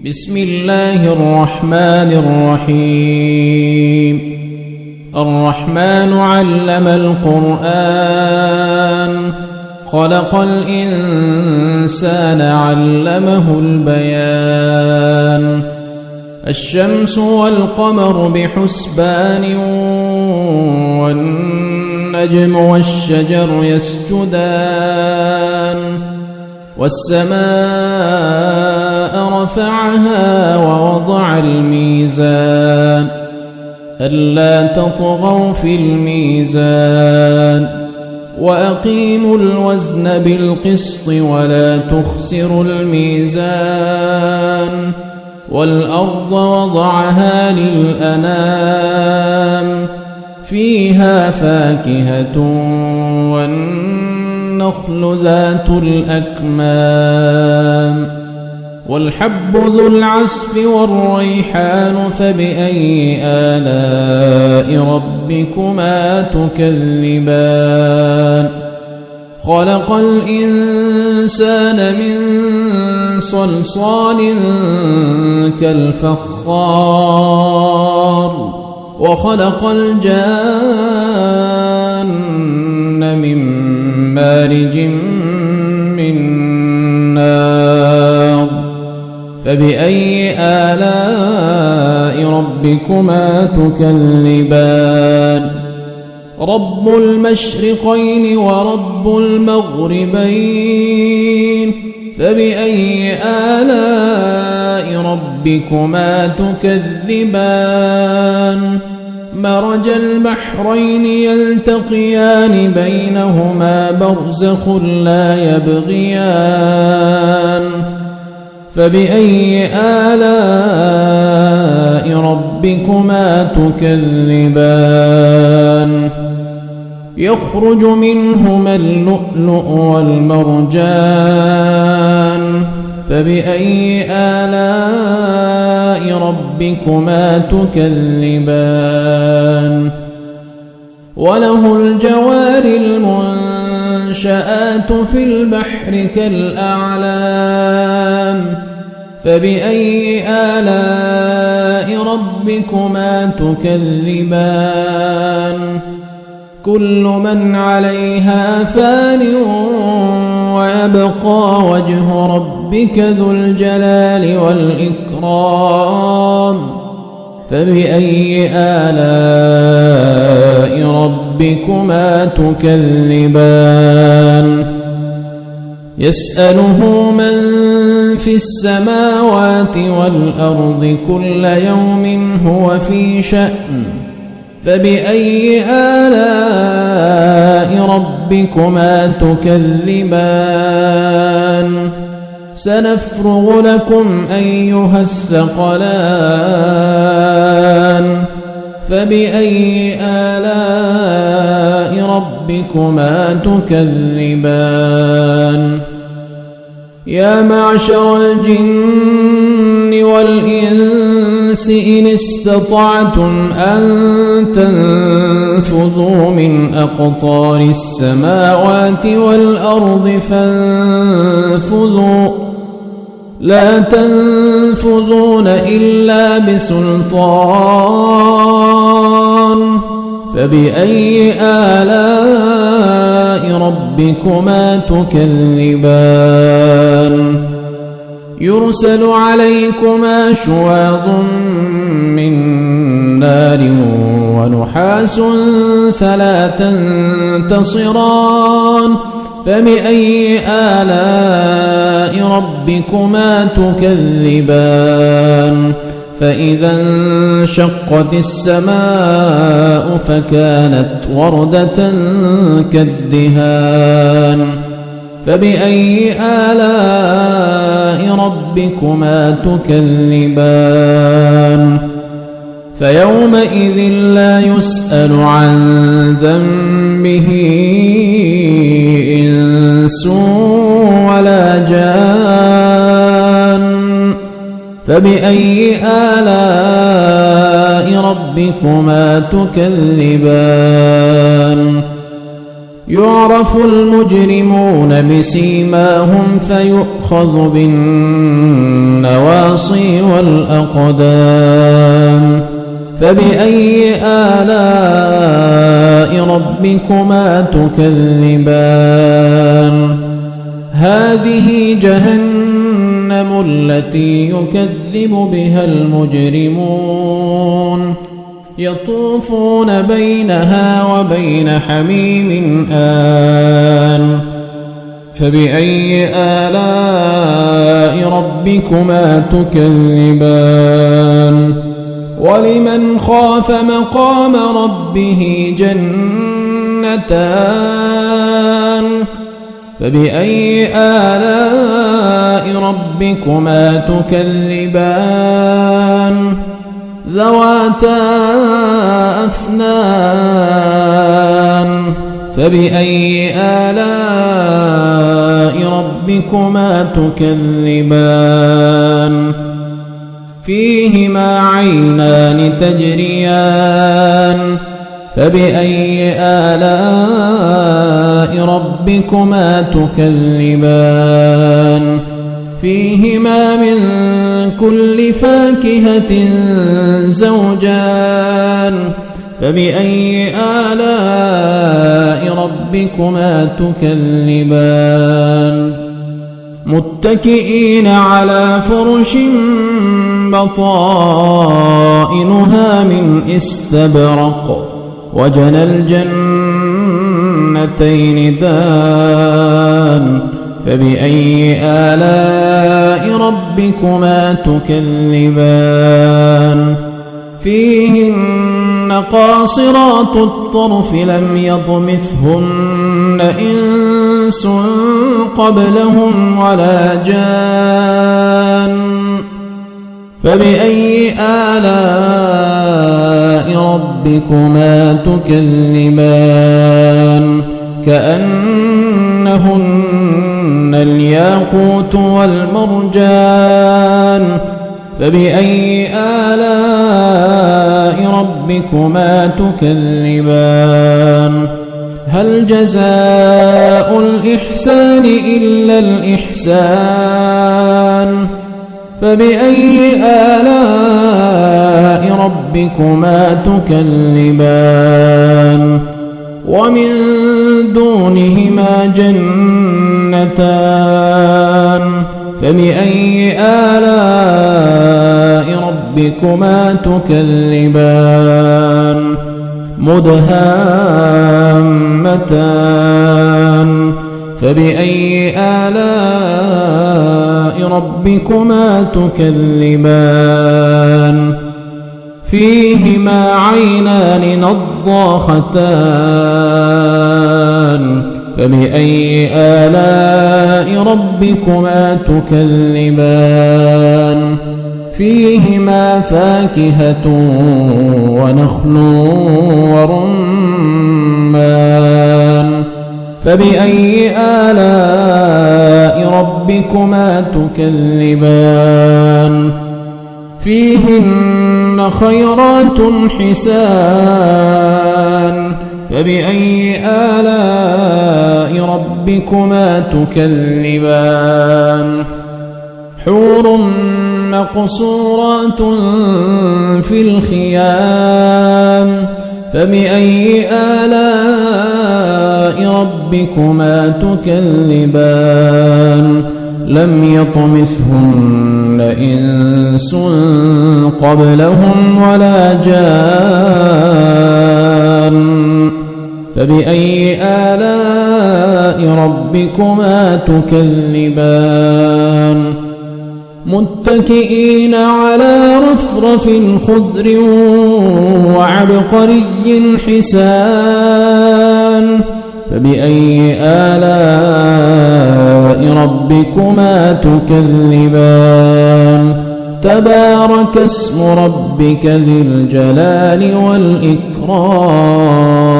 بسم الله الرحمن الرحيم. الرحمن علم القرآن، خلق الإنسان علمه البيان. الشمس والقمر بحسبان، والنجم والشجر يسجدان. والسماء رفعها ووضع الميزان، ألا تطغوا في الميزان. وأقيموا الوزن بالقسط ولا تخسروا الميزان. والأرض وضعها للأنام، فيها فاكهة والنخل ذات الأكمام. والحب ذو العصف والريحان، فبأي آلاء ربكما تكذبان. خلق الإنسان من صلصال كالفخار، وخلق الجان من مارج من نار. فبأي آلاء ربكما تكذبان. رب المشرقين ورب المغربين، فبأي آلاء ربكما تكذبان. مرج البحرين يلتقيان، بينهما برزخ لا يبغيان. فبأي آلاء ربكما تكذبان. يخرج منهما اللؤلؤ والمرجان، فبأي آلاء ربكما تكذبان. وله الجوار المنشآت في البحر كالأعلام، فبأي آلاء ربكما تكذبان. كل من عليها فان، ويبقى وجه ربك ذو الجلال والإكرام. فبأي آلاء ربكما تكذبان. يسأله من في السماوات والأرض كل يوم هو في شأن. فبأي آلاء ربكما تكذبان. سنفرغ لكم أيها الثقلان. فبأي آلاء ربكما تكذبان. يا معشر الجن والإنس إن استطعتم أن تنفذوا من أقطار السماوات والأرض فانفذوا، لا تنفذون إلا بسلطان. فبأي آلاء ربكما تكذبان. يرسل عليكما شواظ من نار ونحاس فلا تنتصران. فبأي آلاء ربكما تكذبان. فإذا انشقت السماء فكانت وردة كالدهان. فبأي آلاء ربكما تكذبان. فيومئذ لا يسأل عن ذنبه إنس ولا جان. فبأي آلاء ربكما تكذبان. يعرف المجرمون بسيماهم فيؤخذ بالنواصي والأقدام فبأي آلاء ربكما تكذبان هذه جهنم التي يكذب بها المجرمون يطوفون بينها وبين حميم آن فبأي آلاء ربكما تكذبان ولمن خاف مقام ربه جنتان فبأي آلاء ربكما تكذبان ذواتا أفنان فبأي آلاء ربكما تكذبان فيهما عينان تجريان فبأي آلاء ربكما تكذبان فيهما من كل فاكهة زوجان فبأي آلاء ربكما تكذبان متكئين على فرش بطائنها من استبرق وجنى الجنتين دان فبأي آلاء ربكما تكذبان فيهن قاصرات الطرف لم يطمثهن إنس قبلهم ولا جان فبأي آلاء ربكما تكذبان كأنهن الياقوت والمرجان فبأي آلاء ربكما تكذبان هل جزاء الإحسان إلا الإحسان فبأي آلاء ربكما تكذبان ومن دونهما جنتان فبأي آلاء ربكما تكذبان مدهامتان فبأي آلاء ربكما تكذبان فيهما عينان نضاختان فبأي آلاء ربكما تكذبان فيهما فاكهة ونخل ورمان فبأي آلاء ربكما تكذبان فيهن خيرات حسان فبأي آلاء ربكما تكذبان حور مقصورات في الخيام فبأي آلاء ربكما تكذبان لم يطمثهن إنس قبلهم ولا جان فبأي آلاء ربكما تكذبان متكئين على رفرف خضر وعبقري حسان فبأي آلاء ربكما تكذبان تبارك اسم ربك ذي الجلال والإكرام